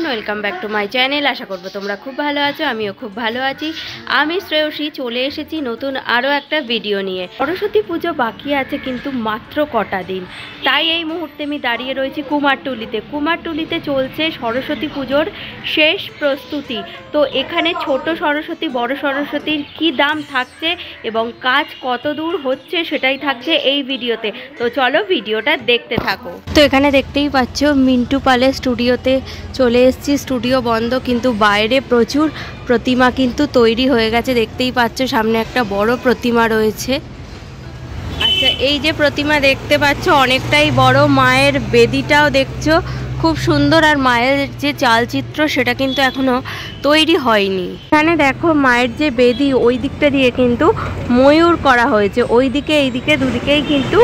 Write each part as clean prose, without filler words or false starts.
Everyone, welcome back to my channel. আশা করব তোমরা খুব ভালো আছো, আমিও খুব ভালো আছি। আমি শ্রেয়সী চলে এসেছি নতুন আরও একটা ভিডিও নিয়ে। সরস্বতী পুজো বাকি আছে কিন্তু মাত্র কটা দিন, তাই এই মুহূর্তে আমি দাঁড়িয়ে রয়েছি কুমারটুলিতে। কুমারটুলিতে চলছে সরস্বতী পুজোর শেষ প্রস্তুতি। তো এখানে ছোট সরস্বতী বড় সরস্বতীর কি দাম থাকছে এবং কাজ কত দূর হচ্ছে সেটাই থাকছে এই ভিডিওতে। তো চলো ভিডিওটা দেখতে থাকো। তো এখানে দেখতেই পাচ্ছ মিন্টু পালের স্টুডিওতে চলে এসেছি। স্টুডিও বন্ধ, কিন্তু বাইরে প্রচুর প্রতিমা কিন্তু তৈরি হয়ে গেছে। দেখতেই পাচ্ছ সামনে একটা বড় প্রতিমা রয়েছে। আচ্ছা, এই যে প্রতিমা দেখতে পাচ্ছ অনেকটাই বড়, মায়ের বেদিটাও দেখছো খুব সুন্দর, আর মায়ের যে চালচিত্র সেটা কিন্তু এখনো তৈরি হয়নি। এখানে দেখো মায়ের যে বেদি, ওই দিকটা দিয়ে কিন্তু ময়ূর করা হয়েছে, ওই দিকে এই দিকে দুদিকেই কিন্তু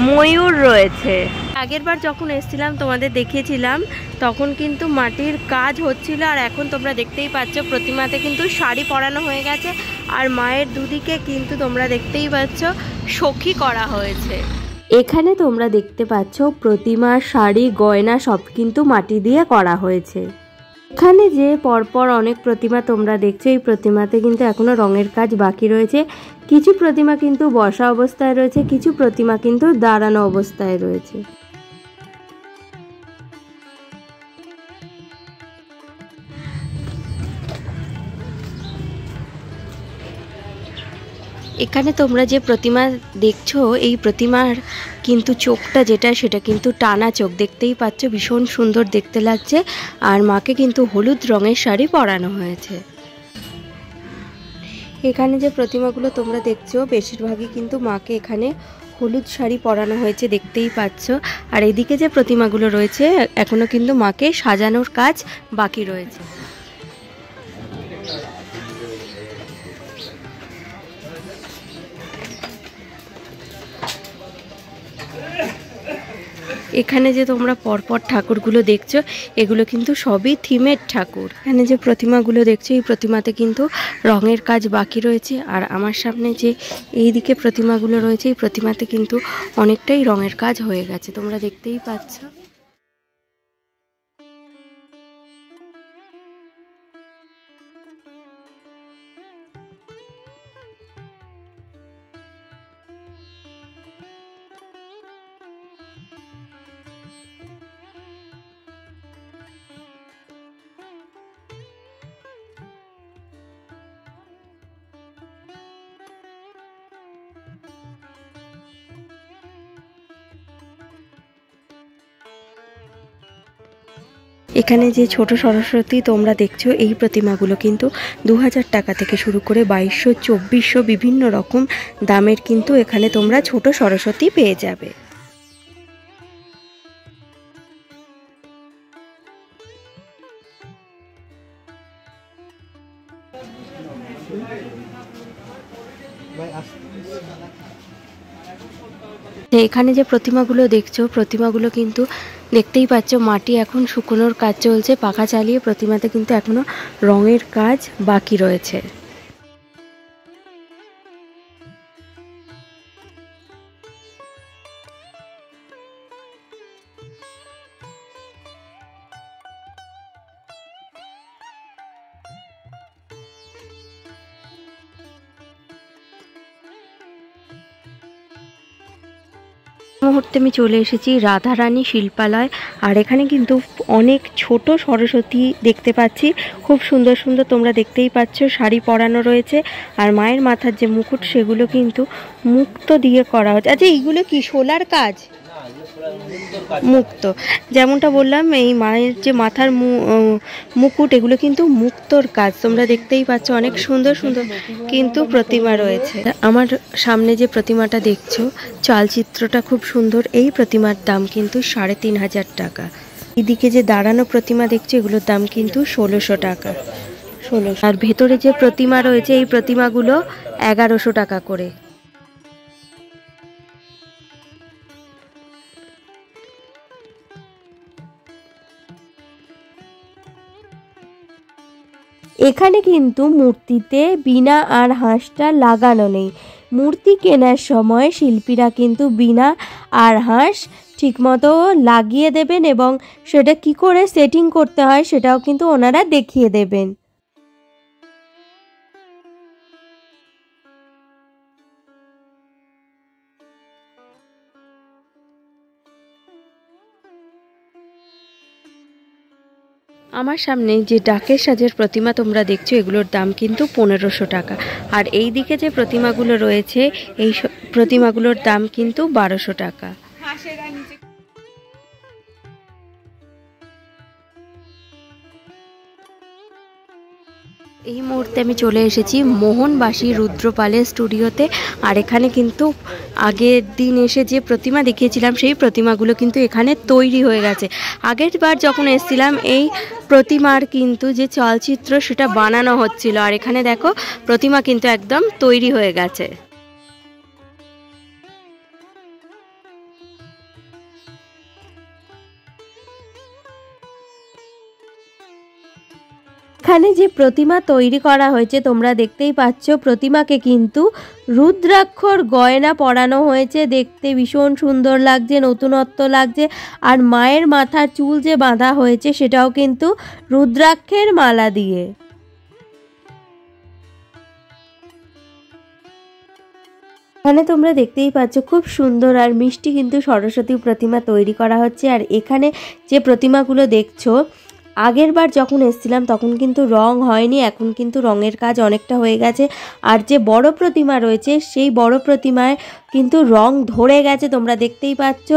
ময়ূর রয়েছে। আগের বার যখন এসেছিলাম তোমাদের দেখিয়েছিলাম, তখন কিন্তু মাটির কাজ হচ্ছিল, আর এখন তোমরা দেখতেই পাচ্ছ প্রতিমাতে কিন্তু শাড়ি পরানো হয়ে গেছে, আর মায়ের দুদিকে কিন্তু তোমরা দেখতেই পাচ্ছ সখী করা হয়েছে। এখানে তোমরা দেখতে পাচ্ছ প্রতিমা, শাড়ি, গয়না সব কিন্তু মাটি দিয়ে করা হয়েছে। এখানে যে পরপর অনেক প্রতিমা তোমরা দেখছো, এই প্রতিমাতে কিন্তু এখনো রঙের কাজ বাকি রয়েছে। কিছু প্রতিমা কিন্তু বসা অবস্থায় রয়েছে, কিছু প্রতিমা কিন্তু দাঁড়ানো অবস্থায় রয়েছে। এখানে তোমরা যে প্রতিমা দেখছো, এই প্রতিমার কিন্তু চোখটা যেটা, সেটা কিন্তু টানা চোখ। দেখতেই পাচ্ছ ভীষণ সুন্দর দেখতে লাগছে, আর মাকে কিন্তু হলুদ রঙের শাড়ি পরানো হয়েছে। এখানে যে প্রতিমাগুলো তোমরা দেখছো বেশিরভাগই কিন্তু মাকে এখানে হলুদ শাড়ি পরানো হয়েছে, দেখতেই পাচ্ছ। আর এদিকে যে প্রতিমাগুলো রয়েছে এখনো কিন্তু মাকে সাজানোর কাজ বাকি রয়েছে। এখানে যে তোমরা পরপর ঠাকুরগুলো দেখছো, এগুলো কিন্তু সবই থিমের ঠাকুর। এখানে যে প্রতিমাগুলো দেখছো, এই প্রতিমাতে কিন্তু রঙের কাজ বাকি রয়েছে। আর আমার সামনে যে এই দিকে প্রতিমাগুলো রয়েছে, এই প্রতিমাতে কিন্তু অনেকটাই রঙের কাজ হয়ে গেছে, তোমরা দেখতেই পাচ্ছ। এখানে যে ছোট সরস্বতী তোমরা দেখছো, এই প্রতিমাগুলো কিন্তু 2000 টাকা থেকে শুরু করে 2200, 2400 বিভিন্ন রকম দামের কিন্তু এখানে তোমরা ছোট সরস্বতী পেয়ে যাবে। এখানে যে প্রতিমাগুলো দেখছো, প্রতিমাগুলো কিন্তু দেখতেই পাচ্ছ মাটি এখন শুকোনোর কাজ চলছে, পাখা চালিয়ে। প্রতিমাতে কিন্তু এখনো রঙের কাজ বাকি রয়েছে। মুহূর্তে আমি চলে এসেছি রাধারানী শিল্পালয়, আর এখানে কিন্তু অনেক ছোট সরস্বতী দেখতে পাচ্ছি, খুব সুন্দর সুন্দর। তোমরা দেখতেই পাচ্ছ শাড়ি পরানো রয়েছে, আর মায়ের মাথার যে মুকুট সেগুলো কিন্তু মুক্তো দিয়ে করা হচ্ছে। আচ্ছা, এইগুলো কি শোলার কাজ? মুক্ত, যেমনটা বললাম, এই মায়ের যে মাথার মুকুট এগুলো কিন্তু মুক্তোর কাজ। তোমরা দেখতেই পাচ্ছ অনেক সুন্দর সুন্দর কিন্তু প্রতিমা রয়েছে। আমার সামনে যে প্রতিমাটা দেখছো, চালচিত্রটা খুব সুন্দর। এই প্রতিমার দাম কিন্তু 3500 টাকা। এদিকে যে দাঁড়ানো প্রতিমা দেখছো, এগুলোর দাম কিন্তু 1600 টাকা। 1600। আর ভেতরে যে প্রতিমা রয়েছে, এই প্রতিমাগুলো 1100 টাকা করে। এখানে কিন্তু মূর্তিতে বীণা আর হাঁসটা লাগানো নেই। মূর্তি কেনার সময় শিল্পীরা কিন্তু বীণা আর হাঁস ঠিকমতো লাগিয়ে দেবেন এবং সেটা কি করে সেটিং করতে হয় সেটাও কিন্তু ওনারা দেখিয়ে দেবেন। আমার সামনে যে ডাকের সাজের প্রতিমা তোমরা দেখছো এগুলোর দাম কিন্তু 1500 টাকা, আর এই দিকে যে প্রতিমাগুলো রয়েছে এই প্রতিমাগুলোর দাম কিন্তু 1200 টাকা। এই মুহূর্তে আমি চলে এসেছি মোহনবাসী রুদ্রপালের স্টুডিওতে, আর এখানে কিন্তু আগের দিন এসে যে প্রতিমা দেখিয়েছিলাম সেই প্রতিমাগুলো কিন্তু এখানে তৈরি হয়ে গেছে। আগের বার যখন এসেছিলাম এই প্রতিমার কিন্তু যে চলচ্চিত্র সেটা বানানো হচ্ছিল, আর এখানে দেখো প্রতিমা কিন্তু একদম তৈরি হয়ে গেছে। এখানে যে প্রতিমা তৈরি করা হয়েছে তোমরা দেখতেই পাচ্ছ, প্রতিমাকে কিন্তু রুদ্রাক্ষর গয়না পরানো হয়েছে, দেখতে ভীষণ সুন্দর লাগছে, নতুনত্ব লাগছে। আর মায়ের মাথার চুল যে বাঁধা হয়েছে সেটাও কিন্তু রুদ্রাক্ষের মালা দিয়ে। এখানে তোমরা দেখতেই পাচ্ছ খুব সুন্দর আর মিষ্টি কিন্তু সরস্বতী প্রতিমা তৈরি করা হচ্ছে। আর এখানে যে প্রতিমাগুলো দেখছো আগের বার যখন এসেছিলাম তখন কিন্তু রং হয়নি, এখন কিন্তু রঙের কাজ অনেকটা হয়ে গেছে। আর যে বড় প্রতিমা রয়েছে সেই বড় প্রতিমায় কিন্তু রং ধরে গেছে, তোমরা দেখতেই পাচ্ছ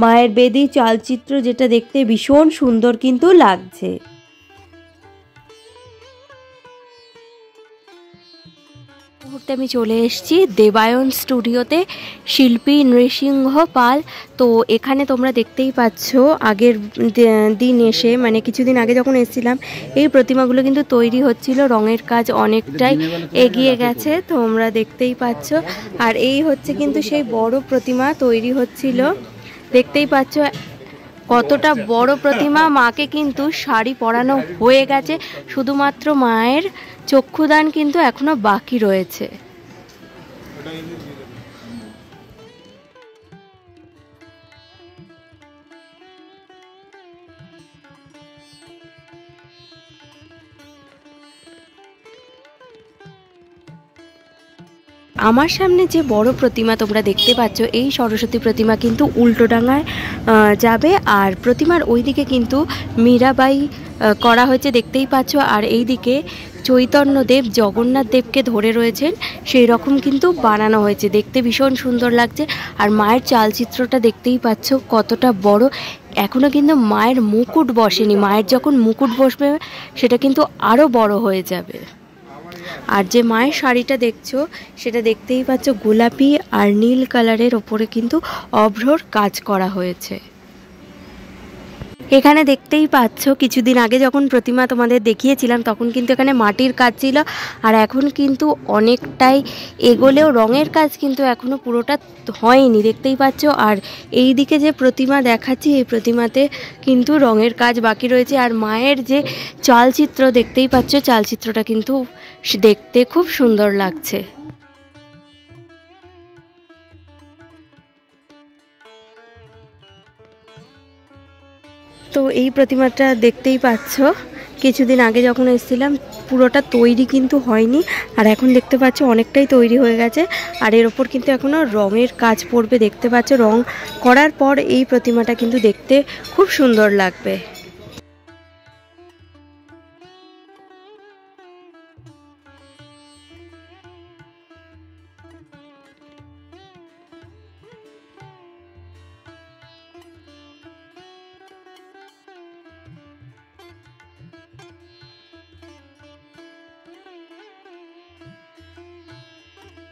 মায়ের বেদি চালচিত্র যেটা দেখতে ভীষণ সুন্দর কিন্তু লাগছে। মুহূর্তে আমি চলে এসেছি দেবায়ন স্টুডিওতে, শিল্পী নৃসিংহ পাল। তো এখানে তোমরা দেখতেই পাচ্ছ আগের দিন এসে মানে কিছুদিন আগে যখন এসেছিলাম এই প্রতিমাগুলো কিন্তু তৈরি হচ্ছিল, রঙের কাজ অনেকটাই এগিয়ে গেছে তোমরা দেখতেই পাচ্ছ। আর এই হচ্ছে কিন্তু সেই বড় প্রতিমা তৈরি হচ্ছিল, দেখতেই পাচ্ছ কতটা বড় প্রতিমা। মাকে কিন্তু শাড়ি পরানো হয়ে গেছে, শুধুমাত্র মায়ের চক্ষুদান কিন্তু এখনো বাকি রয়েছে। আমার সামনে যে বড় প্রতিমা তোমরা দেখতে পাচ্ছ এই সরস্বতী প্রতিমা কিন্তু উল্টোডাঙায় যাবে, আর প্রতিমার ওইদিকে কিন্তু মীরাবাই করা হয়েছে দেখতেই পাচ্ছ। আর এই দিকে চৈতন্যদেব জগন্নাথ দেবকে ধরে রয়েছেন সেই রকম কিন্তু বানানো হয়েছে, দেখতে ভীষণ সুন্দর লাগছে। আর মায়ের চালচিত্রটা দেখতেই পাচ্ছ কতটা বড়, এখনো কিন্তু মায়ের মুকুট বসেনি, মায়ের যখন মুকুট বসবে সেটা কিন্তু আরও বড় হয়ে যাবে। আর যে মায়ের শাড়িটা দেখছো সেটা দেখতেই পাচ্ছ গোলাপি আর নীল কালারের ওপরে কিন্তু অভ্রর কাজ করা হয়েছে। এখানে দেখতেই পাচ্ছ কিছুদিন আগে যখন প্রতিমা তোমাদের দেখিয়েছিলাম তখন কিন্তু এখানে মাটির কাজ ছিল, আর এখন কিন্তু অনেকটাই এগোলেও রঙের কাজ কিন্তু এখনো পুরোটা হয়নি দেখতেই পাচ্ছ। আর এই দিকে যে প্রতিমা দেখাচ্ছি এই প্রতিমাতে কিন্তু রঙের কাজ বাকি রয়েছে। আর মায়ের যে চালচিত্র দেখতেই পাচ্ছ চালচিত্রটা কিন্তু দেখতে খুব সুন্দর লাগছে। তো এই প্রতিমাটা দেখতেই পাচ্ছ কিছুদিন আগে যখন এসেছিলাম পুরোটা তৈরি কিন্তু হয়নি, আর এখন দেখতে পাচ্ছ অনেকটাই তৈরি হয়ে গেছে। আর এর ওপর কিন্তু এখনও রঙের কাজ পড়বে, দেখতে পাচ্ছ রং করার পর এই প্রতিমাটা কিন্তু দেখতে খুব সুন্দর লাগবে।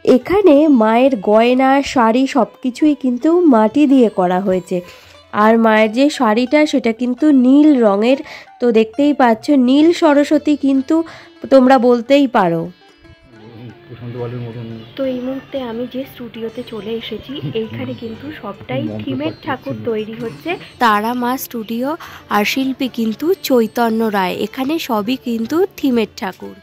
এখানে মায়ের গয়না শাড়ি সব কিছুই কিন্তু মাটি দিয়ে করা হয়েছে। আর মায়ের যে শাড়িটা সেটা কিন্তু নীল রঙের, তো দেখতেই পাচ্ছ নীল সরস্বতী কিন্তু তোমরা বলতেই পারো। তো এই মুহূর্তে আমি যে স্টুডিওতে চলে এসেছি এইখানে কিন্তু সবটাই থিমের ঠাকুর তৈরি হচ্ছে, তারা মা স্টুডিও, আর শিল্পী কিন্তু চৈতন্য রায়। এখানে সবই কিন্তু থিমের ঠাকুর।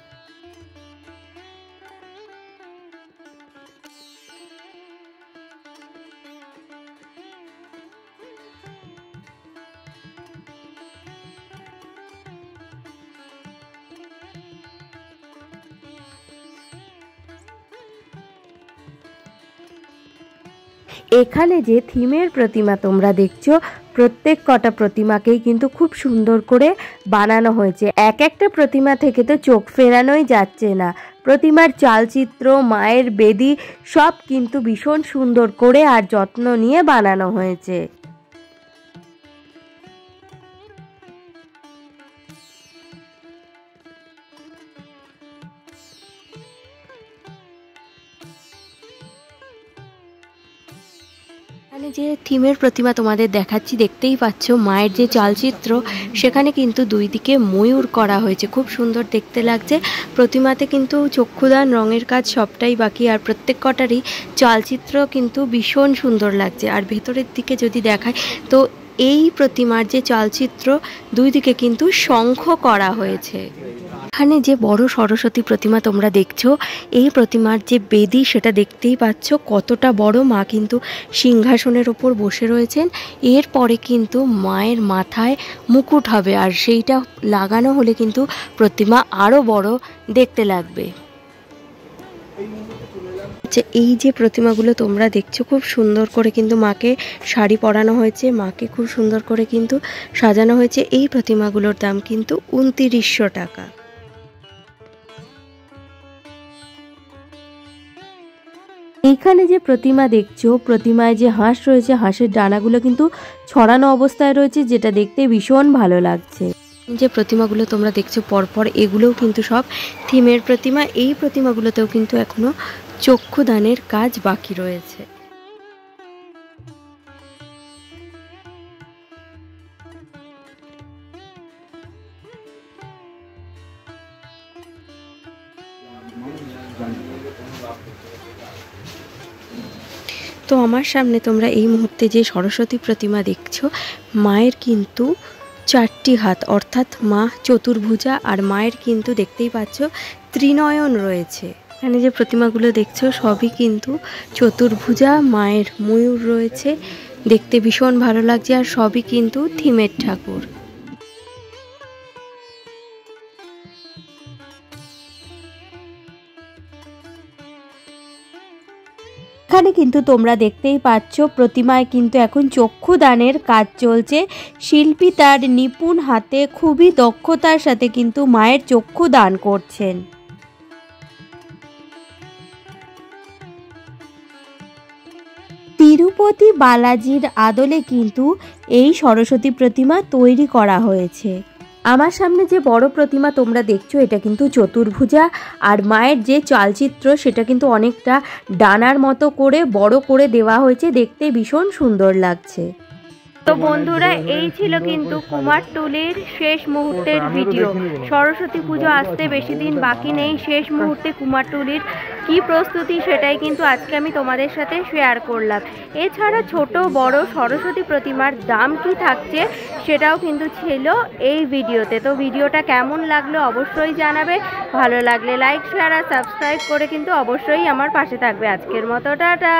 এখানে যে থিমের প্রতিমা তোমরা দেখছো, প্রত্যেক কটা প্রতিমাকেই কিন্তু খুব সুন্দর করে বানানো হয়েছে। এক একটা প্রতিমা থেকে তো চোখ ফেরানোই যাচ্ছে না। প্রতিমার চালচিত্র, মায়ের বেদি সব কিন্তু ভীষণ সুন্দর করে আর যত্ন নিয়ে বানানো হয়েছে। এখানে যে থিমের প্রতিমা তোমাদের দেখাচ্ছি, দেখতেই পাচ্ছ মায়ের যে চালচিত্র, সেখানে কিন্তু দুই দিকে ময়ূর করা হয়েছে, খুব সুন্দর দেখতে লাগছে। প্রতিমাতে কিন্তু চক্ষুদান, রঙের কাজ সবটাই বাকি, আর প্রত্যেক কটারই চালচিত্র কিন্তু ভীষণ সুন্দর লাগছে। আর ভেতরের দিকে যদি দেখায় তো এই প্রতিমার যে চালচিত্র, দুই দিকে কিন্তু শঙ্খ করা হয়েছে। এখানে যে বড় সরস্বতী প্রতিমা তোমরা দেখছো, এই প্রতিমার যে বেদি সেটা দেখতেই পাচ্ছ কতটা বড়। মা কিন্তু সিংহাসনের ওপর বসে রয়েছেন। এরপরে কিন্তু মায়ের মাথায় মুকুট হবে, আর সেইটা লাগানো হলে কিন্তু প্রতিমা আরও বড় দেখতে লাগবে। এই যে প্রতিমাগুলো তোমরা দেখছো, খুব সুন্দর করে কিন্তু মাকে শাড়ি পরানো হয়েছে, মাকে খুব সুন্দর করে কিন্তু সাজানো হয়েছে। এই প্রতিমাগুলোর দাম কিন্তু 2900 টাকা। এইখানে যে প্রতিমা দেখছো, প্রতিমায় যে হাঁস রয়েছে, হাঁসের ডানাগুলো কিন্তু ছড়ানো অবস্থায় রয়েছে, যেটা দেখতে ভীষণ ভালো লাগছে। যে প্রতিমাগুলো তোমরা দেখছো পরপর, এগুলোও কিন্তু সব থিমের প্রতিমা। এই প্রতিমাগুলোতেও কিন্তু এখনো চক্ষুদানের কাজ বাকি রয়েছে। তো আমার সামনে তোমরা এই মুহূর্তে যে সরস্বতী প্রতিমা দেখছো, মায়ের কিন্তু 4টি হাত, অর্থাৎ মা চতুর্ভুজা, আর মায়ের কিন্তু দেখতেই পাচ্ছ ত্রিনয়ন রয়েছে। এখানে যে প্রতিমাগুলো দেখছো সবই কিন্তু চতুর্ভুজা, মায়ের ময়ূর রয়েছে, দেখতে ভীষণ ভালো লাগছে, আর সবই কিন্তু থিমের ঠাকুর। এখানে কিন্তু তোমরা দেখতেই পাচ্ছ প্রতিমায় কিন্তু এখন চক্ষুদানের কাজ চলছে। শিল্পী তার নিপুণ হাতে খুবই দক্ষতার সাথে কিন্তু মায়ের চক্ষু দান করছেন। তিরুপতি বালাজির আদলে কিন্তু এই সরস্বতী প্রতিমা তৈরি করা হয়েছে। আমার সামনে যে বড় প্রতিমা তোমরা দেখছো, এটা কিন্তু চতুর্ভুজা, আর মায়ের যে চালচিত্র সেটা কিন্তু অনেকটা ডানার মতো করে বড় করে দেওয়া হয়েছে, দেখতে ভীষণ সুন্দর লাগছে। তো বন্ধুরা, এই ছিল কিন্তু কুমারটুলির শেষ মুহূর্তের ভিডিও। সরস্বতী পুজো আসতে বেশি দিন বাকি নেই। শেষ মুহূর্তে কুমারটুলির কি প্রস্তুতি সেটাই কিন্তু আজকে আমি তোমাদের সাথে শেয়ার করলাম। এছাড়া ছোট বড় সরস্বতী প্রতিমার দাম কি থাকছে সেটাও কিন্তু ছিল এই ভিডিওতে। তো ভিডিওটা কেমন লাগলো অবশ্যই জানাবে। ভালো লাগলে লাইক, শেয়ার আর সাবস্ক্রাইব করে কিন্তু অবশ্যই আমার পাশে থাকবে। আজকের মতো টাটা।